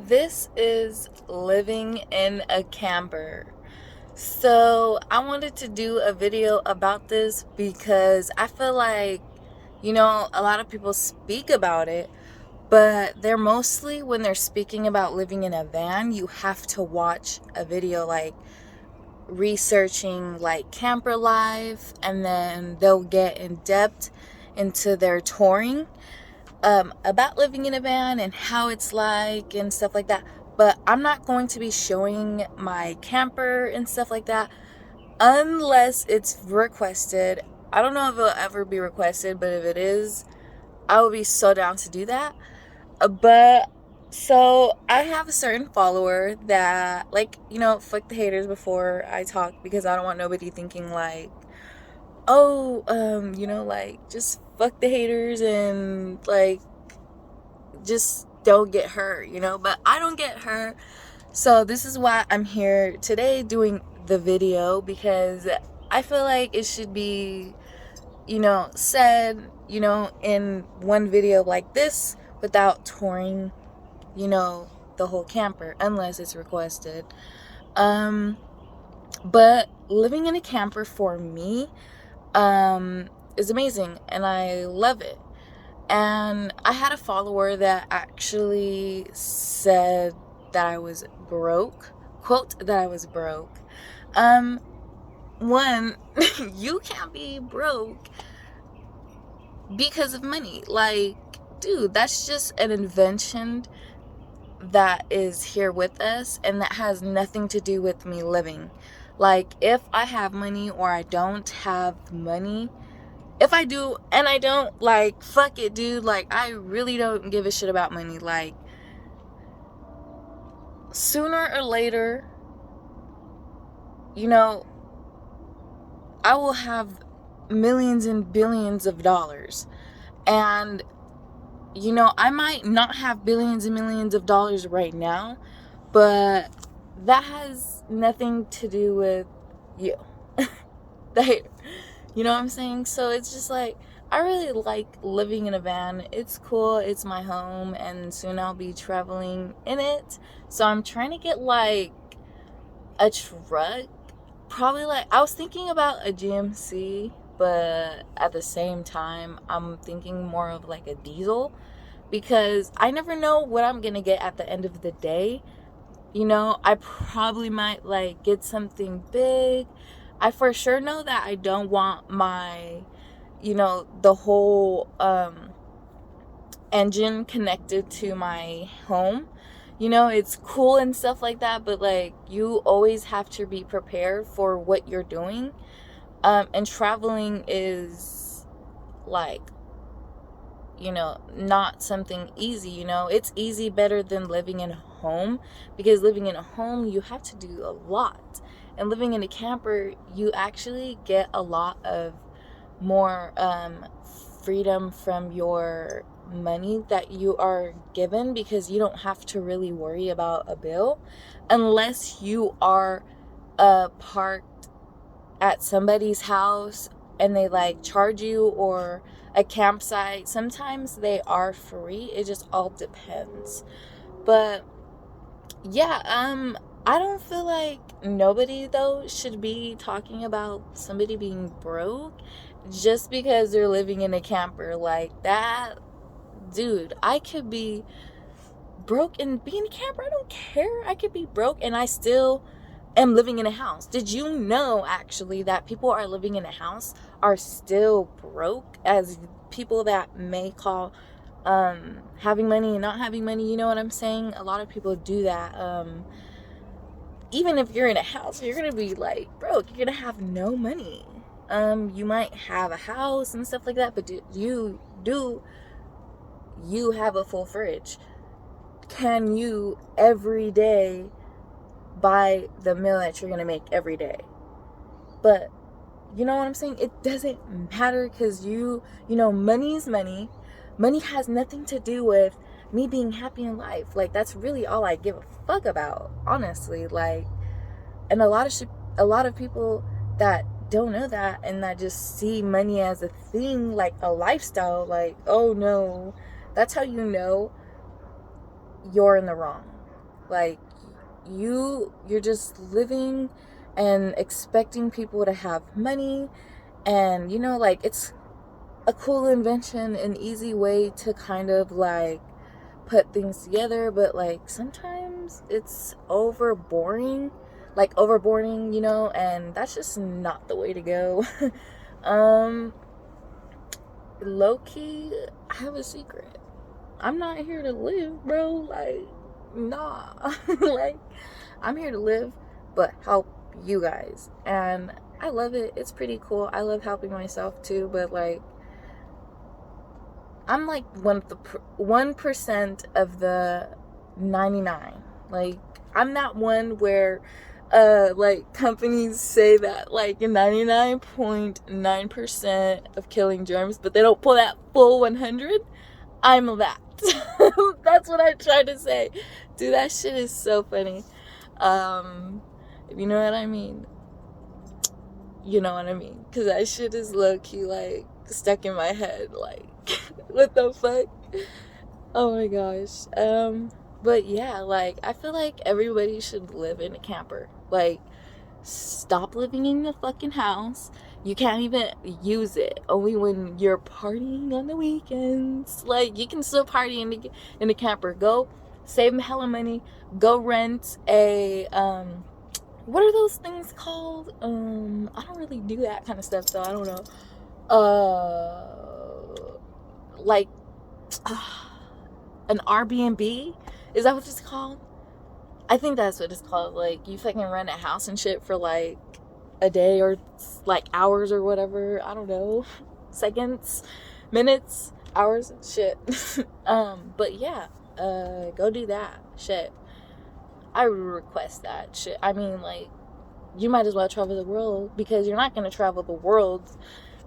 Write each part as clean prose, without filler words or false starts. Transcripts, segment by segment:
This is living in a camper. So, I wanted to do a video about this because I feel like, a lot of people speak about it, but they're mostly when they're speaking about living in a van, you have to watch a video like researching like camper life, and then they'll get in depth into their touring about living in a van and how it's like and stuff like that. But I'm not going to be showing my camper and stuff like that unless it's requested. I don't know if it'll ever be requested, but if it is, I will be so down to do that. But so I have a certain follower that, like, fuck the haters before I talk, because I don't want nobody thinking like, oh, like, just fuck the haters and like just don't get hurt, but I don't get hurt. So this is why I'm here today doing the video, because I feel like it should be, said, in one video like this without touring, the whole camper unless it's requested. But living in a camper for me is amazing and I love it. And I had a follower that actually said that I was broke. Quote, that I was broke. One, you can't be broke because of money. Like, dude, that's just an invention that is here with us and that has nothing to do with me living. Like, if I have money or I don't have money, if I do and I don't, like, fuck it, dude. Like, I really don't give a shit about money. Like, sooner or later, I will have millions and billions of dollars. And, I might not have billions and millions of dollars right now, but that has nothing to do with you. That, you know what I'm saying? So it's just like, I really like living in a van. It's cool. It's my home, and soon I'll be traveling in it. So I'm trying to get like a truck. Probably, like, I was thinking about a GMC, but at the same time, I'm thinking more of like a diesel, because I never know what I'm going to get at the end of the day. I probably might like get something big. I for sure know that I don't want my, the whole engine connected to my home. It's cool and stuff like that, but like, you always have to be prepared for what you're doing. And traveling is like, not something easy. It's easy better than living in a home, because living in a home, you have to do a lot. And living in a camper, you actually get a lot of more freedom from your money that you are given, because you don't have to really worry about a bill unless you are parked at somebody's house and they like charge you, or a campsite. Sometimes they are free. It just all depends. But yeah, I don't feel like nobody though should be talking about somebody being broke just because they're living in a camper. Like, that, dude, I could be broke and be in a camper. I don't care. I could be broke and I still am living in a house. Did you know actually that people are living in a house are still broke, as people that may call having money and not having money? You know what I'm saying? A lot of people do that. Even if you're in a house, you're gonna be like broke. You're gonna have no money. You might have a house and stuff like that, but do you have a full fridge? Can you every day buy the meal that you're gonna make every day? But you know what I'm saying? It doesn't matter, because money is money. Money has nothing to do with me being happy in life. Like, that's really all I give a fuck about, honestly. Like, and a lot of people that don't know that, and that just see money as a thing, like a lifestyle, like, oh no, that's how you know you're in the wrong. Like, you're just living and expecting people to have money, and you know, like, it's a cool invention, an easy way to kind of like put things together, but like sometimes it's overboring, you know, and that's just not the way to go. um Low key, I have a secret. I'm not here to live, bro. Like, nah. Like, I'm here to live, but help you guys. And I love it. It's pretty cool. I love helping myself too, but like, I'm like 1% of the 99. Like, I'm that one where like companies say that like 99.9% of killing germs, but they don't pull that full 100. I'm that. That's what I tried to say. Dude, that shit is so funny. If you know what I mean, you know what I mean. Because that shit is low-key, like, stuck in my head. Like, what the fuck? Oh my gosh. But yeah, like, I feel like everybody should live in a camper. Like, stop living in the fucking house. You can't even use it. Only when you're partying on the weekends. Like, you can still party in the camper. Go save hella money. Go rent a what are those things called? I don't really do that kind of stuff, so I don't know. Like an Airbnb? Is that what it's called? I think that's what it's called. Like, you fucking rent a house and shit for like a day or like hours or whatever. I don't know. Seconds, minutes, hours, shit. But yeah, go do that shit. I would request that shit. I mean, like, you might as well travel the world, because you're not gonna travel the world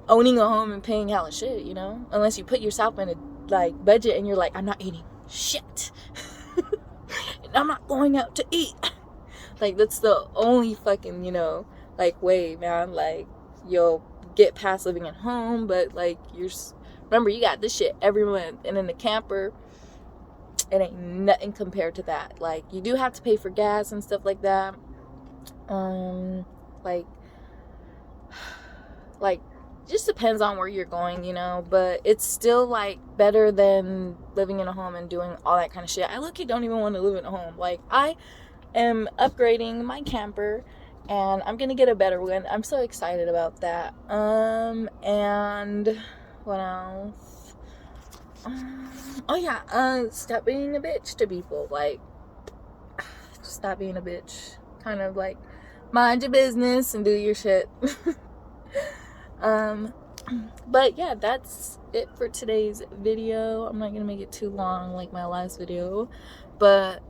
owning a home and paying hella shit, you know? Unless you put yourself in a like budget and you're like, I'm not eating shit. And I'm not going out to eat. Like, that's the only fucking, you know, like, way, man. Like, you'll get past living at home, but like, remember, you got this shit every month. And in the camper, it ain't nothing compared to that. Like, you do have to pay for gas and stuff like that. Like just depends on where you're going, you know, but it's still like better than living in a home and doing all that kind of shit. I low-key don't even want to live in a home. Like, I am upgrading my camper and I'm gonna get a better one. I'm so excited about that. And what else? Oh yeah, stop being a bitch to people. Like, just stop being a bitch. Kind of like, mind your business and do your shit. But yeah, that's it for today's video. I'm not gonna make it too long like my last video, but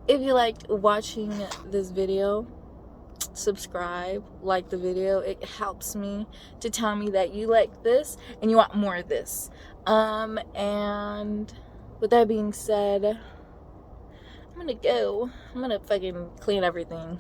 if you liked watching this video, subscribe, like the video. It helps me to tell me that you like this and you want more of this. And with that being said, I'm gonna fucking clean everything.